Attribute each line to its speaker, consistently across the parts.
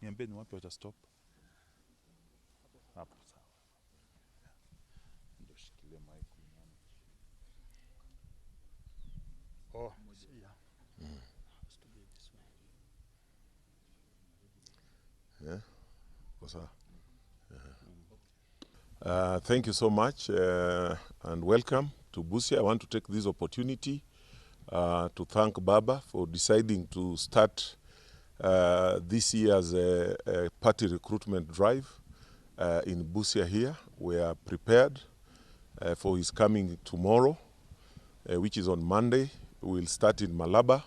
Speaker 1: Niambie ni wapi watastop? Hapo sawa. Ndio shikilie mic mwana. Oh, yeah. Has to be this way.
Speaker 2: Yeah. What's up? Thank you so much and welcome to Busia. I want to take this opportunity to thank Baba for deciding to start this year's party recruitment drive in Busia here. We are prepared for his coming tomorrow, which is on Monday. We'll start in Malaba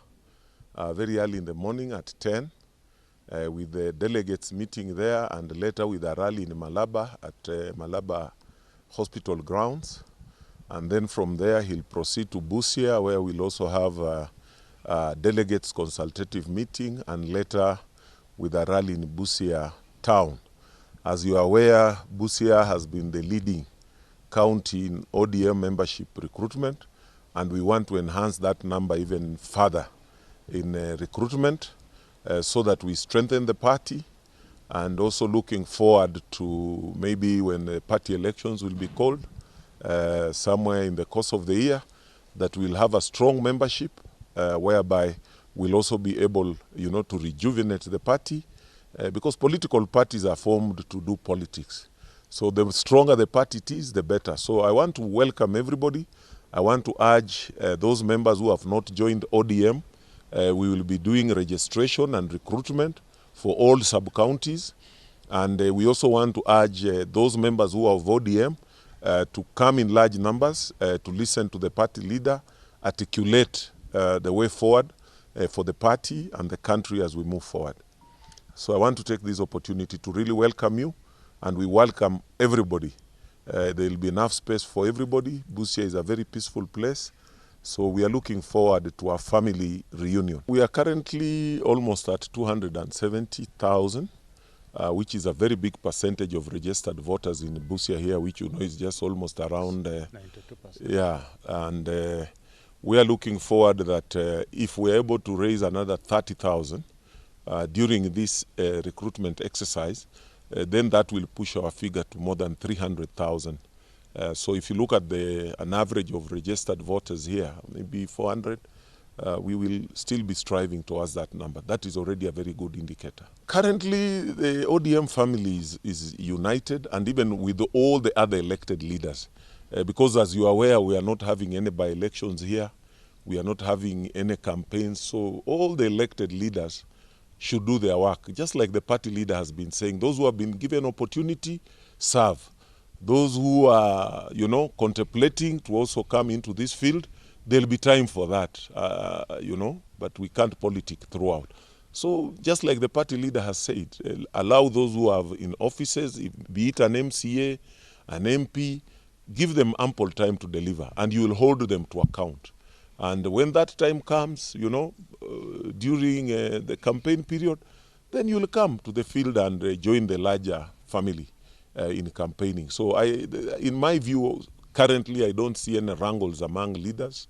Speaker 2: very early in the morning at 10 with the delegates meeting there, and later with a rally in Malaba at Malaba Hospital grounds. And then from there he'll proceed to Busia, where we'll also have a delegates consultative meeting, and later with a rally in Busia town. As you are aware, Busia has been the leading county in ODM membership recruitment, and we want to enhance that number even further in recruitment so that we strengthen the party, and also looking forward to maybe when the party elections will be called somewhere in the course of the year, that we'll have a strong membership whereby we'll also be able, to rejuvenate the party because political parties are formed to do politics. So the stronger the party it is, the better. So I want to welcome everybody. I want to urge those members who have not joined ODM. We will be doing registration and recruitment for all sub-counties. And we also want to urge those members who are of ODM to come in large numbers to listen to the party leader, articulate the way forward for the party and the country as we move forward. So I want to take this opportunity to really welcome you, and we welcome everybody. There will be enough space for everybody. Busia is a very peaceful place. So we are looking forward to a family reunion. We are currently almost at 270,000, which is a very big percentage of registered voters in Busia here, which is just almost around 92%. Yeah, and we are looking forward that if we're able to raise another 30,000 during this recruitment exercise, then that will push our figure to more than 300,000. So if you look at an average of registered voters here, maybe 400, we will still be striving towards that number. That is already a very good indicator. Currently, the ODM family is united, and even with all the other elected leaders. Because as you are aware, we are not having any by-elections here. We are not having any campaigns. So all the elected leaders should do their work. Just like the party leader has been saying, those who have been given opportunity, serve. Those who are, contemplating to also come into this field, there'll be time for that, but we can't politic throughout. So just like the party leader has said, allow those who are in offices, be it an MCA, an MP, give them ample time to deliver, and you will hold them to account. And when that time comes, during the campaign period, then you'll come to the field and join the larger family in campaigning. So in my view, currently I don't see any wrangles among leaders.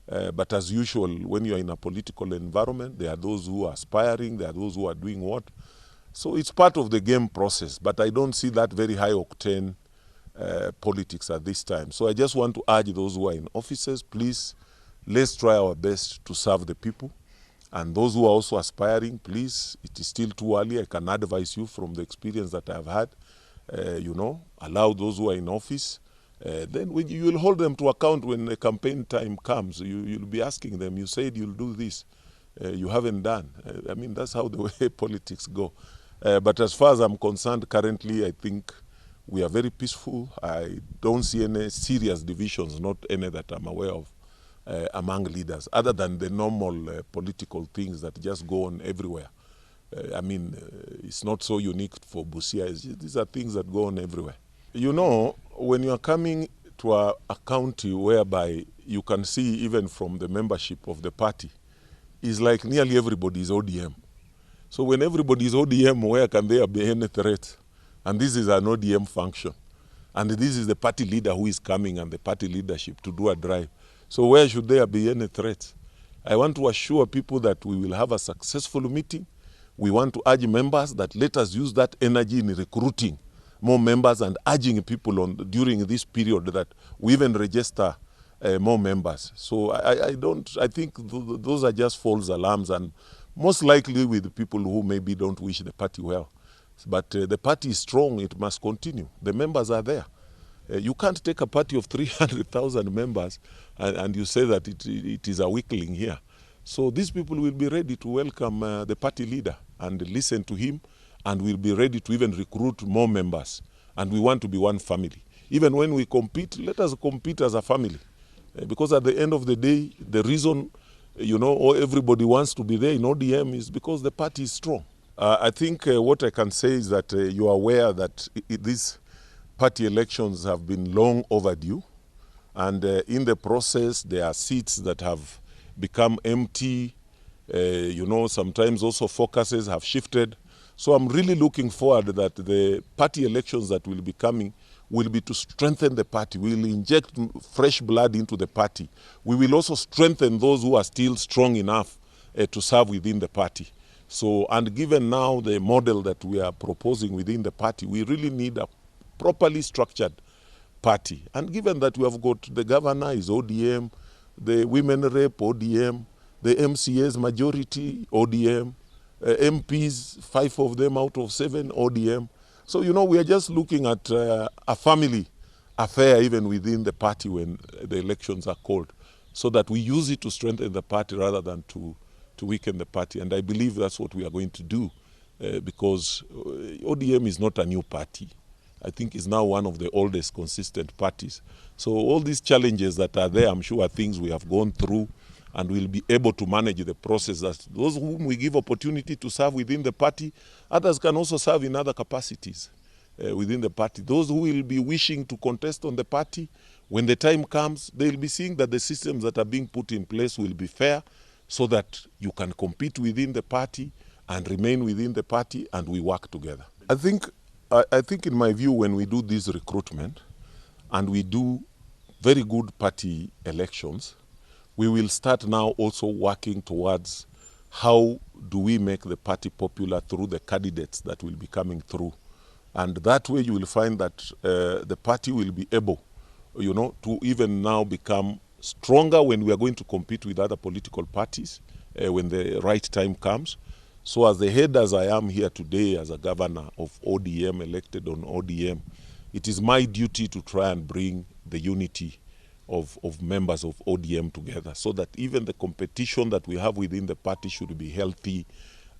Speaker 2: But as usual, when you're in a political environment, there are those who are aspiring, there are those who are doing what. So it's part of the game process, but I don't see that very high octane politics at this time. So I just want to urge those who are in offices, please, let's try our best to serve the people. And those who are also aspiring, please, it is still too early. I can advise you from the experience that I've had. Allow those who are in office. Then when you will hold them to account when the campaign time comes. You'll be asking them, you said you'll do this. You haven't done. That's how the way politics go. But as far as I'm concerned, currently, I think we are very peaceful. I don't see any serious divisions, not any that I'm aware of, among leaders, other than the normal political things that just go on everywhere. It's not so unique for Busia. These are things that go on everywhere. When you are coming to a county whereby you can see even from the membership of the party, it's like nearly everybody is ODM. So when everybody is ODM, where can there be any threat? And this is an ODM function. And this is the party leader who is coming and the party leadership to do a drive. So where should there be any threat? I want to assure people that we will have a successful meeting. we want to urge members that let us use that energy in recruiting more members and urging people on during this period that we even register more members. So I think those are just false alarms, and most likely with people who maybe don't wish the party well. But the party is strong, it must continue. The members are there. You can't take a party of 300,000 members and you say that it is a weakling here. So these people will be ready to welcome the party leader and listen to him, and will be ready to even recruit more members. And we want to be one family. Even when we compete, let us compete as a family. Because at the end of the day, the reason, everybody wants to be there in ODM is because the party is strong. I think what I can say is that you are aware that these party elections have been long overdue. And in the process, there are seats that have become empty. Sometimes also focuses have shifted. So I'm really looking forward that the party elections that will be coming will be to strengthen the party. We will inject fresh blood into the party. We will also strengthen those who are still strong enough to serve within the party. So, and given now the model that we are proposing within the party, we really need a properly structured party. And given that we have got the governor is ODM, the women rep ODM, the MCAs majority ODM, MPs, 5 of them out of 7 ODM. So, we are just looking at a family affair even within the party when the elections are called, so that we use it to strengthen the party rather than to weaken the party. And I believe that's what we are going to do because ODM is not a new party. I think it's now one of the oldest consistent parties. So all these challenges that are there, I'm sure are things we have gone through, and we'll be able to manage the process. That those whom we give opportunity to serve within the party, others can also serve in other capacities within the party. Those who will be wishing to contest on the party, when the time comes, they'll be seeing that the systems that are being put in place will be fair, so that you can compete within the party and remain within the party, and we work together. I think in my view, when we do this recruitment and we do very good party elections, we will start now also working towards how do we make the party popular through the candidates that will be coming through. And that way you will find that the party will be able, to even now become stronger when we are going to compete with other political parties when the right time comes. So as the head as I am here today as a governor of ODM, elected on ODM, it is my duty to try and bring the unity of members of ODM together, so that even the competition that we have within the party should be healthy,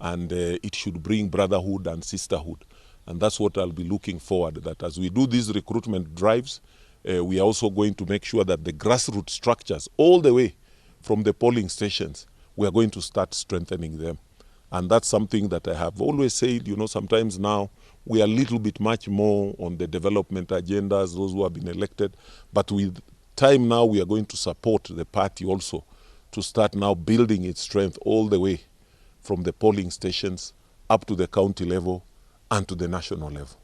Speaker 2: and it should bring brotherhood and sisterhood. And that's what I'll be looking forward, that as we do these recruitment drives, we are also going to make sure that the grassroots structures, all the way from the polling stations, we are going to start strengthening them. And that's something that I have always said, sometimes now we are a little bit much more on the development agendas, those who have been elected, but with time now we are going to support the party also to start now building its strength all the way from the polling stations up to the county level and to the national level.